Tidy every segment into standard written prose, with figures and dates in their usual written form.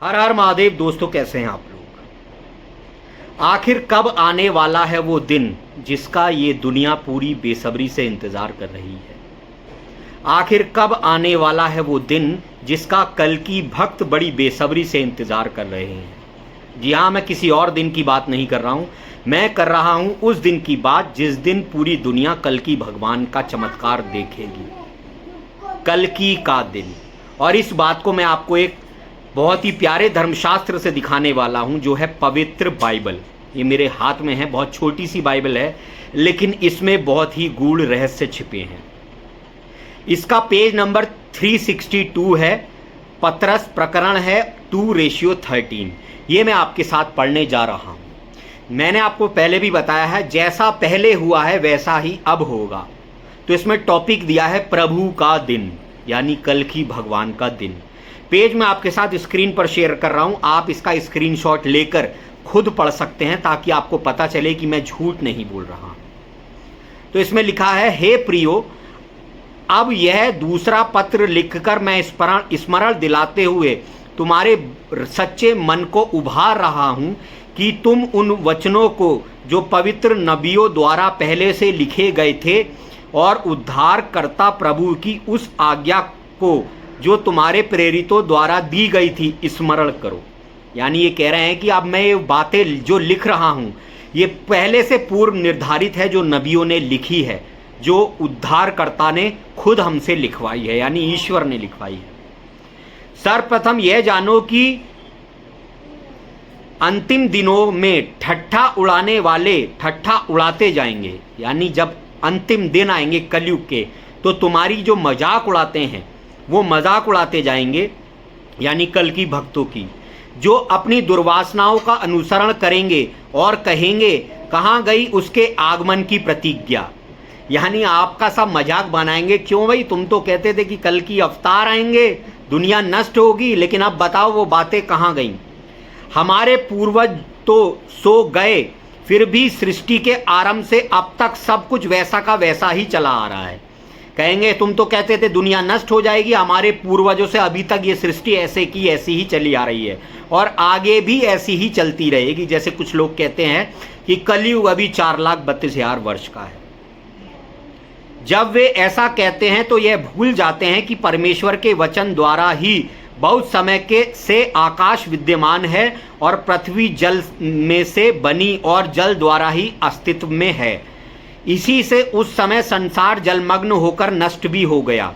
हर हर महादेव दोस्तों, कैसे हैं आप लोग। आखिर कब आने वाला है वो दिन जिसका ये दुनिया पूरी बेसब्री से इंतज़ार कर रही है। आखिर कब आने वाला है वो दिन जिसका कल की भक्त बड़ी बेसब्री से इंतज़ार कर रहे हैं। जी हाँ, मैं किसी और दिन की बात नहीं कर रहा हूँ, मैं कर रहा हूँ उस दिन की बात जिस दिन पूरी दुनिया कल की भगवान का चमत्कार देखेगी। कल की का दिन। और इस बात को मैं आपको एक बहुत ही प्यारे धर्मशास्त्र से दिखाने वाला हूं, जो है पवित्र बाइबल। ये मेरे हाथ में है, बहुत छोटी सी बाइबल है, लेकिन इसमें बहुत ही गूढ़ रहस्य छिपे हैं। इसका पेज नंबर 362 है। पतरस प्रकरण है 2:13। ये मैं आपके साथ पढ़ने जा रहा हूं। मैंने आपको पहले भी बताया है, जैसा पहले हुआ है वैसा ही अब होगा। तो इसमें टॉपिक दिया है प्रभु का दिन, यानी कल की भगवान का दिन। पेज में आपके साथ स्क्रीन पर शेयर कर रहा हूं, आप इसका स्क्रीनशॉट लेकर खुद पढ़ सकते हैं ताकि आपको पता चले कि मैं झूठ नहीं बोल रहा। तो इसमें लिखा है, हे प्रियो, अब यह दूसरा पत्र लिखकर मैं स्मरण दिलाते हुए तुम्हारे सच्चे मन को उभार रहा हूं कि तुम उन वचनों को जो पवित्र नबियों द्वारा पहले से लिखे गए थे और उद्धारकर्ता प्रभु की उस आज्ञा को जो तुम्हारे प्रेरितों द्वारा दी गई थी स्मरण करो। यानी ये कह रहे हैं कि अब मैं ये बातें जो लिख रहा हूँ ये पहले से पूर्व निर्धारित है, जो नबियों ने लिखी है, जो उद्धारकर्ता ने खुद हमसे लिखवाई है, यानी ईश्वर ने लिखवाई है। सर्वप्रथम यह जानो कि अंतिम दिनों में ठट्ठा उड़ाने वाले ठट्ठा उड़ाते जाएंगे। यानी जब अंतिम दिन आएंगे कलयुग के, तो तुम्हारी जो मजाक उड़ाते हैं वो मजाक उड़ाते जाएंगे, यानी कल की भक्तों की, जो अपनी दुर्वासनाओं का अनुसरण करेंगे और कहेंगे कहाँ गई उसके आगमन की प्रतिज्ञा। यानी आपका सब मजाक बनाएंगे, क्यों भाई, तुम तो कहते थे कि कल की अवतार आएंगे, दुनिया नष्ट होगी, लेकिन अब बताओ वो बातें कहाँ गई। हमारे पूर्वज तो सो गए, फिर भी सृष्टि के आरंभ से अब तक सब कुछ वैसा का वैसा ही चला आ रहा है। कहेंगे तुम तो कहते थे दुनिया नष्ट हो जाएगी, हमारे पूर्वजों से अभी तक ये सृष्टि ऐसे की ऐसी ही चली आ रही है और आगे भी ऐसी ही चलती रहेगी। जैसे कुछ लोग कहते हैं कि कलयुग अभी 4,32,000 वर्ष का है। जब वे ऐसा कहते हैं तो यह भूल जाते हैं कि परमेश्वर के वचन द्वारा ही बहुत समय के से आकाश विद्यमान है और पृथ्वी जल में से बनी और जल द्वारा ही अस्तित्व में है। इसी से उस समय संसार जलमग्न होकर नष्ट भी हो गया,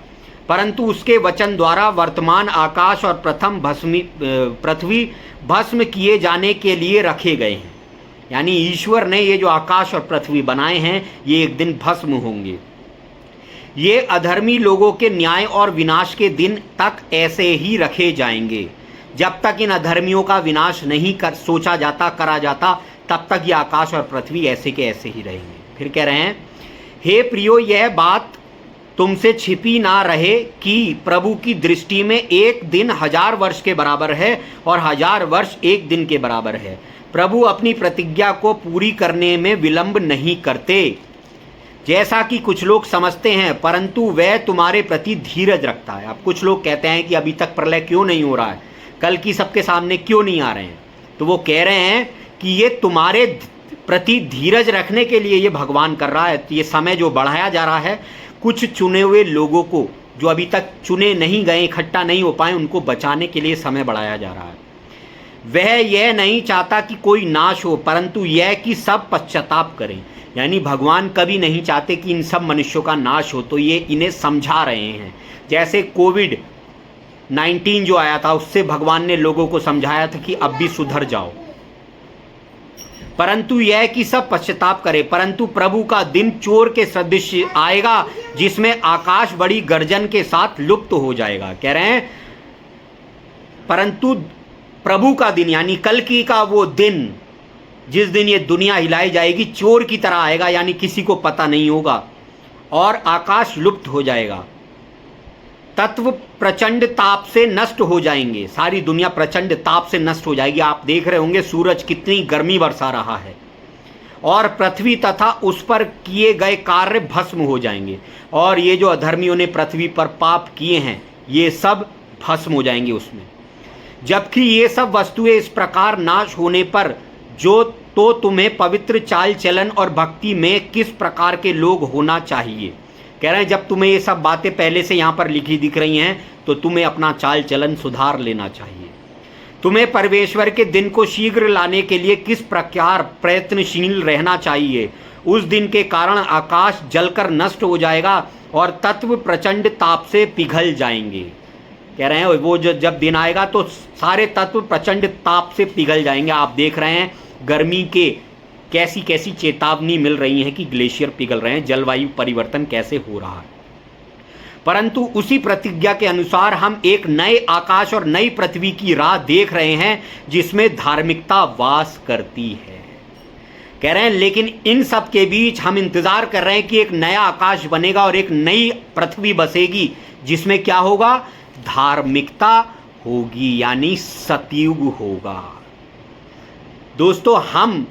परंतु उसके वचन द्वारा वर्तमान आकाश और पृथ्वी भस्म किए जाने के लिए रखे गए हैं। यानी ईश्वर ने ये जो आकाश और पृथ्वी बनाए हैं ये एक दिन भस्म होंगे। ये अधर्मी लोगों के न्याय और विनाश के दिन तक ऐसे ही रखे जाएंगे। जब तक इन अधर्मियों का विनाश नहीं करा जाता तब तक ये आकाश और पृथ्वी ऐसे के ऐसे ही रहेंगे। फिर कह रहे हैं, हे प्रियो, यह बात तुमसे छिपी ना रहे कि प्रभु की दृष्टि में एक दिन 1000 वर्ष के बराबर है और 1000 वर्ष एक दिन के बराबर है। प्रभु अपनी प्रतिज्ञा को पूरी करने में विलंब नहीं करते, जैसा कि कुछ लोग समझते हैं, परंतु वह तुम्हारे प्रति धीरज रखता है। अब कुछ लोग कहते हैं कि अभी तक प्रलय क्यों नहीं हो रहा है, कल की सबके सामने क्यों नहीं आ रहे हैं। तो वो कह रहे हैं कि ये तुम्हारे प्रति धीरज रखने के लिए ये भगवान कर रहा है। ये समय जो बढ़ाया जा रहा है, कुछ चुने हुए लोगों को जो अभी तक चुने नहीं गए, इकट्ठा नहीं हो पाए, उनको बचाने के लिए समय बढ़ाया जा रहा है। वह यह नहीं चाहता कि कोई नाश हो, परंतु यह कि सब पश्चाताप करें। यानी भगवान कभी नहीं चाहते कि इन सब मनुष्यों का नाश हो, तो ये इन्हें समझा रहे हैं। जैसे कोविड-19 जो आया था, उससे भगवान ने लोगों को समझाया था कि अब भी सुधर जाओ, परंतु यह कि सब पश्चाताप करें। परंतु प्रभु का दिन चोर के सदृश आएगा, जिसमें आकाश बड़ी गर्जन के साथ लुप्त हो जाएगा। कह रहे हैं परंतु प्रभु का दिन, यानी कल की का वो दिन जिस दिन ये दुनिया हिलाई जाएगी, चोर की तरह आएगा, यानी किसी को पता नहीं होगा और आकाश लुप्त हो जाएगा। तत्व प्रचंड ताप से नष्ट हो जाएंगे, सारी दुनिया प्रचंड ताप से नष्ट हो जाएगी। आप देख रहे होंगे सूरज कितनी गर्मी बरसा रहा है, और पृथ्वी तथा उस पर किए गए कार्य भस्म हो जाएंगे। और ये जो अधर्मियों ने पृथ्वी पर पाप किए हैं ये सब भस्म हो जाएंगे उसमें। जबकि ये सब वस्तुएं इस प्रकार नाश होने पर जो तो तुम्हें पवित्र चाल चलन और भक्ति में किस प्रकार के लोग होना चाहिए। कह रहे हैं जब तुम्हें ये सब बातें पहले से यहाँ पर लिखी दिख रही हैं तो तुम्हें अपना चाल चलन सुधार लेना चाहिए। तुम्हें परमेश्वर के दिन को शीघ्र लाने के लिए किस प्रकार प्रयत्नशील रहना चाहिए। उस दिन के कारण आकाश जलकर नष्ट हो जाएगा और तत्व प्रचंड ताप से पिघल जाएंगे। कह रहे हैं वो जब दिन आएगा तो सारे तत्व प्रचंड ताप से पिघल जाएंगे। आप देख रहे हैं गर्मी के कैसी कैसी चेतावनी मिल रही है कि ग्लेशियर पिघल रहे हैं, जलवायु परिवर्तन कैसे हो रहा है। परंतु उसी प्रतिज्ञा के अनुसार हम एक नए आकाश और नई पृथ्वी की राह देख रहे हैं जिसमें धार्मिकता वास करती है। कह रहे हैं लेकिन इन सब के बीच हम इंतजार कर रहे हैं कि एक नया आकाश बनेगा और एक नई पृथ्वी बसेगी जिसमें क्या होगा, धार्मिकता होगी, यानी सतयुग होगा। दोस्तों, हम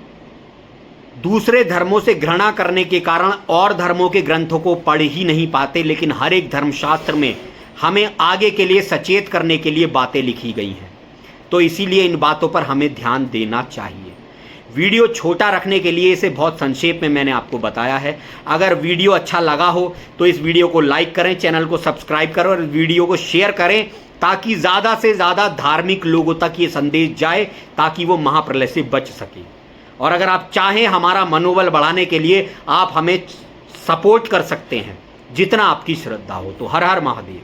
दूसरे धर्मों से घृणा करने के कारण और धर्मों के ग्रंथों को पढ़ ही नहीं पाते, लेकिन हर एक धर्मशास्त्र में हमें आगे के लिए सचेत करने के लिए बातें लिखी गई हैं। तो इसीलिए इन बातों पर हमें ध्यान देना चाहिए। वीडियो छोटा रखने के लिए इसे बहुत संक्षेप में मैंने आपको बताया है। अगर वीडियो अच्छा लगा हो तो इस वीडियो को लाइक करें, चैनल को सब्सक्राइब करें और वीडियो को शेयर करें ताकि ज़्यादा से ज़्यादा धार्मिक लोगों तक ये संदेश जाए ताकि वो महाप्रलय से बच सके। और अगर आप चाहें हमारा मनोबल बढ़ाने के लिए आप हमें सपोर्ट कर सकते हैं जितना आपकी श्रद्धा हो। तो हर हर महादेव।